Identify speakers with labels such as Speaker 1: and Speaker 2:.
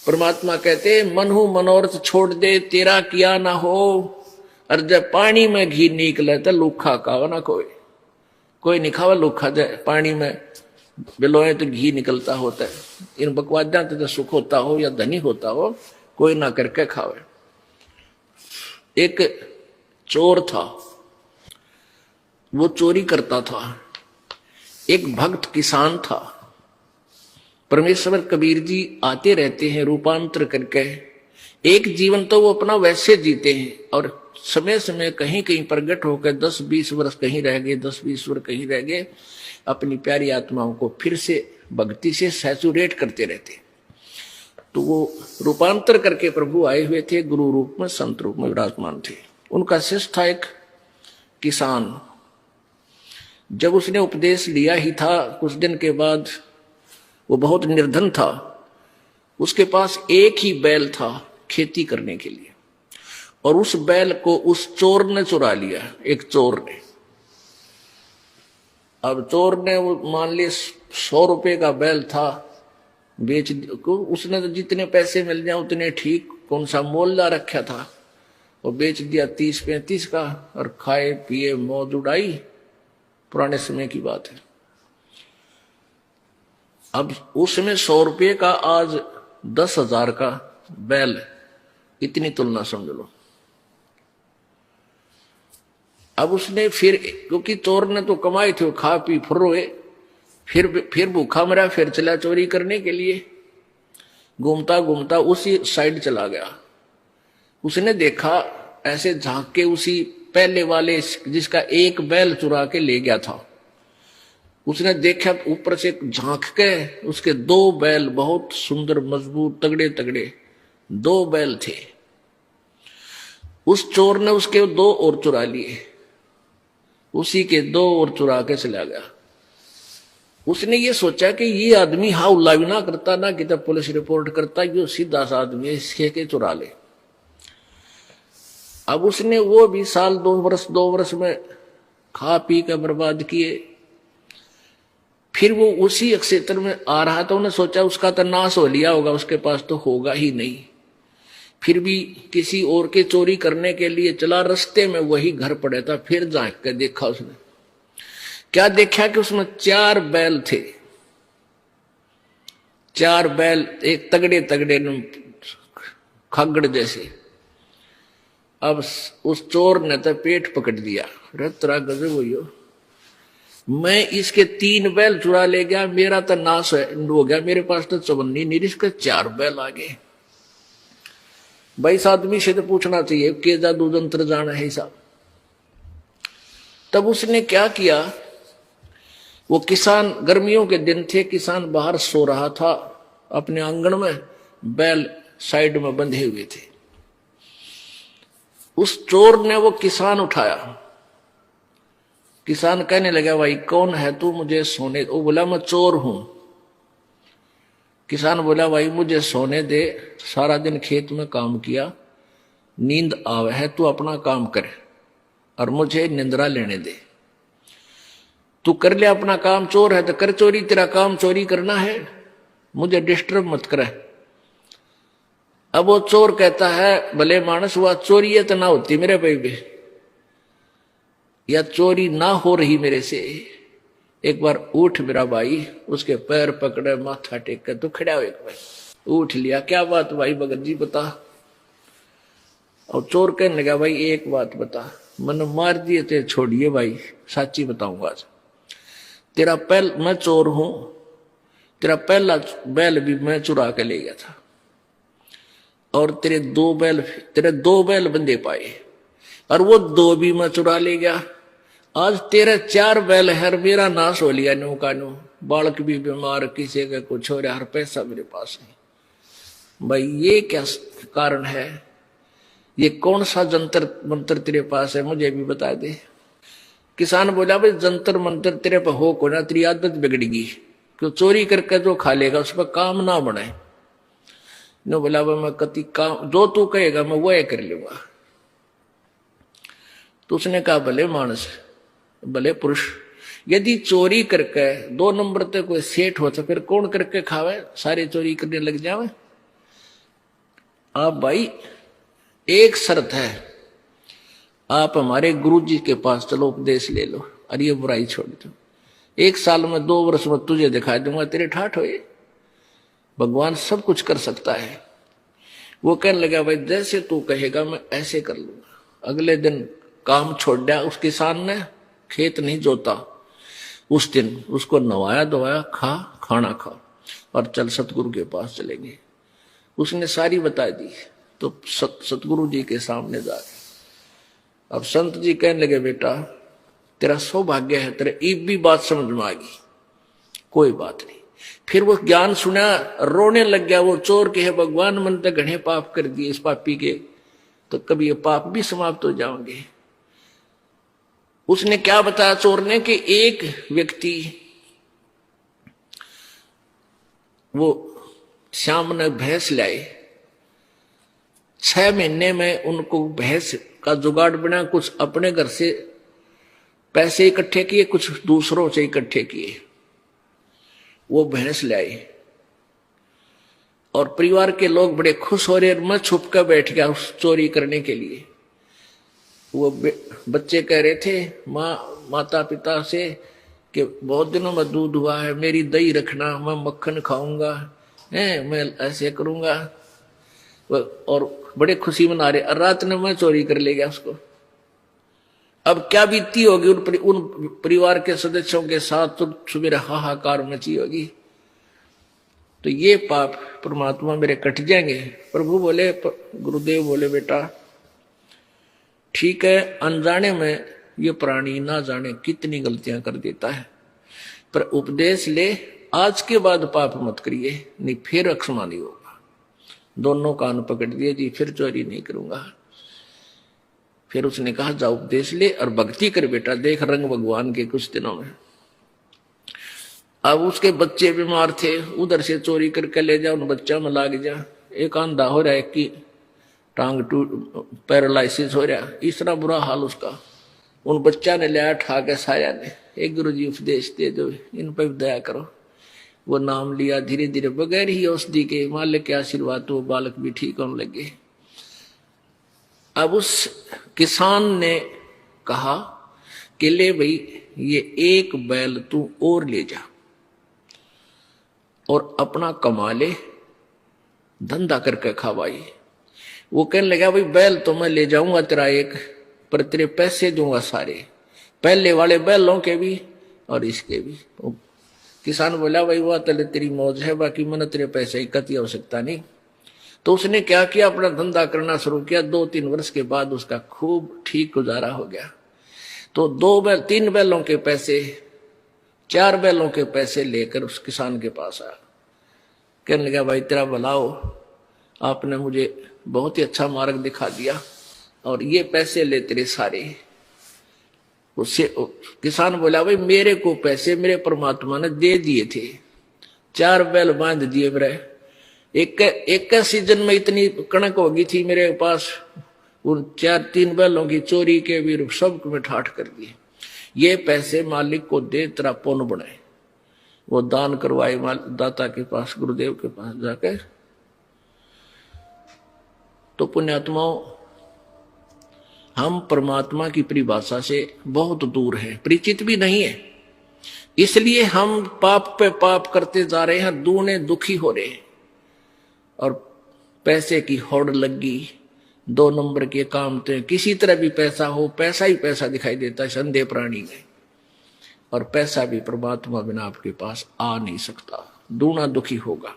Speaker 1: परमात्मा कहते मनहु मनोरथ छोड़ दे तेरा किया ना हो, और जब पानी में घी निकले तो लूखा खावा ना कोई, कोई नहीं खावा लूखा। जाए पानी में बिलोए तो घी निकलता होता है, इन बकवादा तो सुख होता हो या धनी होता हो, कोई ना करके खावे। एक चोर था, वो चोरी करता था। एक भक्त किसान था। परमेश्वर कबीर जी आते रहते हैं रूपांतर करके। एक जीवन तो वो अपना वैसे जीते हैं, और समय समय कहीं कहीं प्रगट होकर 10-20 वर्ष कहीं रह गए, 10-20 वर्ष कहीं रह गए, अपनी प्यारी आत्माओं को फिर से भक्ति से सैचुरेट करते रहते। तो वो रूपांतर करके प्रभु आए हुए थे, गुरु रूप में, संत रूप में विराजमान थे। उनका शिष्य था एक किसान। जब उसने उपदेश लिया ही था, कुछ दिन के बाद वो बहुत निर्धन था। उसके पास एक ही बैल था खेती करने के लिए, और उस बैल को उस चोर ने चुरा लिया, एक चोर ने। अब चोर ने वो मान लिया 100 रुपए का बैल था, बेच को उसने तो जितने पैसे मिल जाए उतने ठीक, कौन सा मोल ला रखा था, वो बेच दिया 30-35 का, और खाए पिए मौज उड़ाई। पुराने समय की बात है। अब उसमें 100 रुपये का, आज 10,000 का बैल, इतनी तुलना समझ लो। अब उसने फिर, क्योंकि चोर ने तो कमाए थे, खा पी फुर्रोए, फिर भूखा मरा, फिर चला चोरी करने के लिए। घूमता घूमता उसी साइड चला गया। उसने देखा ऐसे झांक के, उसी पहले वाले जिसका एक बैल चुरा के ले गया था, उसने देखा ऊपर से झांक के उसके 2 बैल, बहुत सुंदर मजबूत तगड़े तगड़े 2 बैल थे। उस चोर ने उसके 2 और चुरा लिए, उसी के 2 और चुरा के चला गया। उसने ये सोचा कि ये आदमी हाउला भी ना करता, ना कि तब पुलिस रिपोर्ट करता, ये सीधा सा आदमी इसके के चुरा ले। अब उसने वो भी साल 2 वर्ष में खा पी कर बर्बाद किए। फिर वो उसी क्षेत्र में आ रहा था, उन्हें सोचा उसका तो नाश हो लिया होगा, उसके पास तो होगा ही नहीं। फिर भी किसी और के चोरी करने के लिए चला, रास्ते में वही घर पड़ा था। फिर झांक के देखा उसने, क्या देखा कि उसमें 4 बैल थे। 4 बैल, एक तगड़े तगड़े खागड़ जैसे। अब उस चोर ने तो पेट पकड़ दिया, तेरा गजब हो, मैं इसके 3 बैल चुरा ले गया, मेरा तो नाश हो गया, मेरे पास तो चवन्नी नहीं, इसके 4 बैल आ गए। भाई इस आदमी से तो पूछना चाहिए कि जादू जंत्र जाना है साहब। तब उसने क्या किया, वो किसान, गर्मियों के दिन थे, किसान बाहर सो रहा था अपने आंगन में, बैल साइड में बंधे हुए थे। उस चोर ने वो किसान उठाया। किसान कहने लगा, भाई कौन है तू, मुझे सोने। वो बोला, मैं चोर हूं। किसान बोला, भाई मुझे सोने दे, सारा दिन खेत में काम किया, नींद आवे है, तू अपना काम कर और मुझे निंद्रा लेने दे। तू कर ले अपना काम, चोर है तो कर चोरी, तेरा काम चोरी करना है, मुझे डिस्टर्ब मत करे। अब वो चोर कहता है, भले मानस हुआ, चोरी है तो ना होती मेरे भाई भी, या चोरी ना हो रही मेरे से, एक बार उठ मेरा भाई। उसके पैर पकड़े, माथा टेक कर तो खड़ा हो, एक बार उठ लिया। क्या बात भाई भगत जी बता। और चोर कहने लगा, भाई एक बात बता, मन मार दिए थे छोड़िए भाई, साची बताऊंगा आज। तेरा मैं चोर हूं, तेरा पहला बैल भी मैं चुरा के ले गया था, और तेरे 2 बैल बंदे पाए, और वो 2 भी मैं चुरा ले गया। आज तेरे 4 बैल है, मेरा नाश हो लिया नो का नो। बालक भी बीमार, किसी का कुछ हो रहा, हर पैसा मेरे पास नहीं। भाई ये क्या कारण है, ये कौन सा जंतर मंत्र तेरे पास है, मुझे भी बता दे। किसान बोला, भाई जंतर मंत्र तेरे पर हो को ना, तेरी आदत बिगड़ेगी, क्यों चोरी करके जो खा लेगा उस पर काम ना बने। नो बोला, भाई मैं कति काम जो तू कहेगा मैं वो कर लूंगा। तो उसने कहा, भले मानस, भले पुरुष, यदि चोरी करके 2 नंबर तक कोई सेठ हो तो फिर कौन करके खावे, सारे चोरी करने लग जावे। आप भाई, एक शर्त है, आप हमारे गुरु जी के पास चलो, उपदेश ले लो और ये बुराई छोड़ दो। 1 साल में 2 वर्ष में तुझे दिखा दूंगा, तेरे ठाठ होए। भगवान सब कुछ कर सकता है। वो कहने लगा, भाई जैसे तू कहेगा मैं ऐसे कर लूंगा। अगले दिन काम छोड़ दिया उस किसान ने, खेत नहीं जोता। उस दिन उसको नवाया धोवाया, खाना खा और चल सतगुरु के पास चलेंगे। उसने सारी बता दी तो सतगुरु जी के सामने जा रहे। अब संत जी कहने लगे, बेटा तेरा सौभाग्य है, तेरे एक भी बात समझ में आ गई, कोई बात नहीं। फिर वो ज्ञान सुना, रोने लग गया। वो चोर के है, भगवान मन तक घने पाप कर दिए इस पापी के, तो कभी ये पाप भी समाप्त हो जाओगे। उसने क्या बताया चोर ने कि एक व्यक्ति, वो श्याम ने भैंस लाई, 6 महीने में उनको भैंस का जुगाड़ बना। कुछ अपने घर से पैसे इकट्ठे किए, कुछ दूसरों से इकट्ठे किए। वो भैंस लाई और परिवार के लोग बड़े खुश हो रहे। मैं छुप कर बैठ गया उस चोरी करने के लिए। वो बच्चे कह रहे थे माता पिता से कि बहुत दिनों में दूध हुआ है, मेरी दही रखना, मैं मक्खन खाऊंगा, मैं ऐसे करूंगा। और बड़े खुशी मना रहे। रात ने मैं चोरी कर ले गया उसको। अब क्या बीती होगी उन परिवार के सदस्यों के साथ, तो सुबह हाहाकार मची होगी। तो ये पाप परमात्मा मेरे कट जाएंगे। प्रभु बोले, गुरुदेव बोले, बेटा ठीक है, अनजाने में ये प्राणी ना जाने कितनी गलतियां कर देता है, पर उपदेश ले, आज के बाद पाप मत करिए, नहीं फिर अक्षमा नहीं होगा। दोनों कान पकड़ दिए जी, फिर चोरी नहीं करूंगा। फिर उसने कहा जा उपदेश ले और भक्ति कर बेटा, देख रंग भगवान के कुछ दिनों में। अब उसके बच्चे बीमार थे, उधर से चोरी करके ले जा, उन बच्चा में लाग जा। एक अंधा हो रहा है कि टांग पैरालाइसिस हो रहा, इस तरह बुरा हाल उसका। उन बच्चा ने लिया ठा के साया ने, एक गुरु जी उपदेश दे दो, इन पर दया करो। वो नाम लिया, धीरे धीरे बगैर ही औषधि के मालिक के आशीर्वाद तो बालक भी ठीक होने लगे। अब उस किसान ने कहा कि ले भाई, ये एक बैल तू और ले जा और अपना कमा ले, धंधा करके खा भाई। वो कहने लगा, भाई बैल तो मैं ले जाऊंगा तेरा एक, पर तेरे पैसे दूंगा सारे, पहले वाले बैलों के भी और इसके भी। किसान बोला, भाई वह तले तेरी मौज है, बाकी मैंने तेरे पैसे की कति आवश्यकता नहीं। तो उसने क्या किया, अपना धंधा करना शुरू किया। 2-3 वर्ष के बाद उसका खूब ठीक गुजारा हो गया। तो 3 बैलों के पैसे, 4 बैलों के पैसे लेकर उस किसान के पास आया। कहने लगा, भाई तेरा भला हो, आपने मुझे बहुत ही अच्छा मार्ग दिखा दिया और ये पैसे ले तेरे सारे। उससे किसान बोला, भाई मेरे को पैसे मेरे परमात्मा ने दे दिए थे, 4 बैल बांध दिए मेरे। एक सीजन में इतनी कणक होगी थी मेरे पास, उन 4-3 बैलों की चोरी के भी सब में ठाठ कर दिए। ये पैसे मालिक को दे, तेरा पुण्य बनाए। वो दान करवाए दाता के पास, गुरुदेव के पास जाकर। तो पुण्यात्माओं, हम परमात्मा की परिभाषा से बहुत दूर हैं, परिचित भी नहीं है। इसलिए हम पाप पे पाप करते जा रहे हैं, दूने दुखी हो रहे हैं। और पैसे की होड़ लगी, 2 नंबर के काम तो किसी तरह भी पैसा हो, पैसा ही पैसा दिखाई देता है संदेह प्राणी में। और पैसा भी परमात्मा बिना आपके पास आ नहीं सकता, दूना दुखी होगा।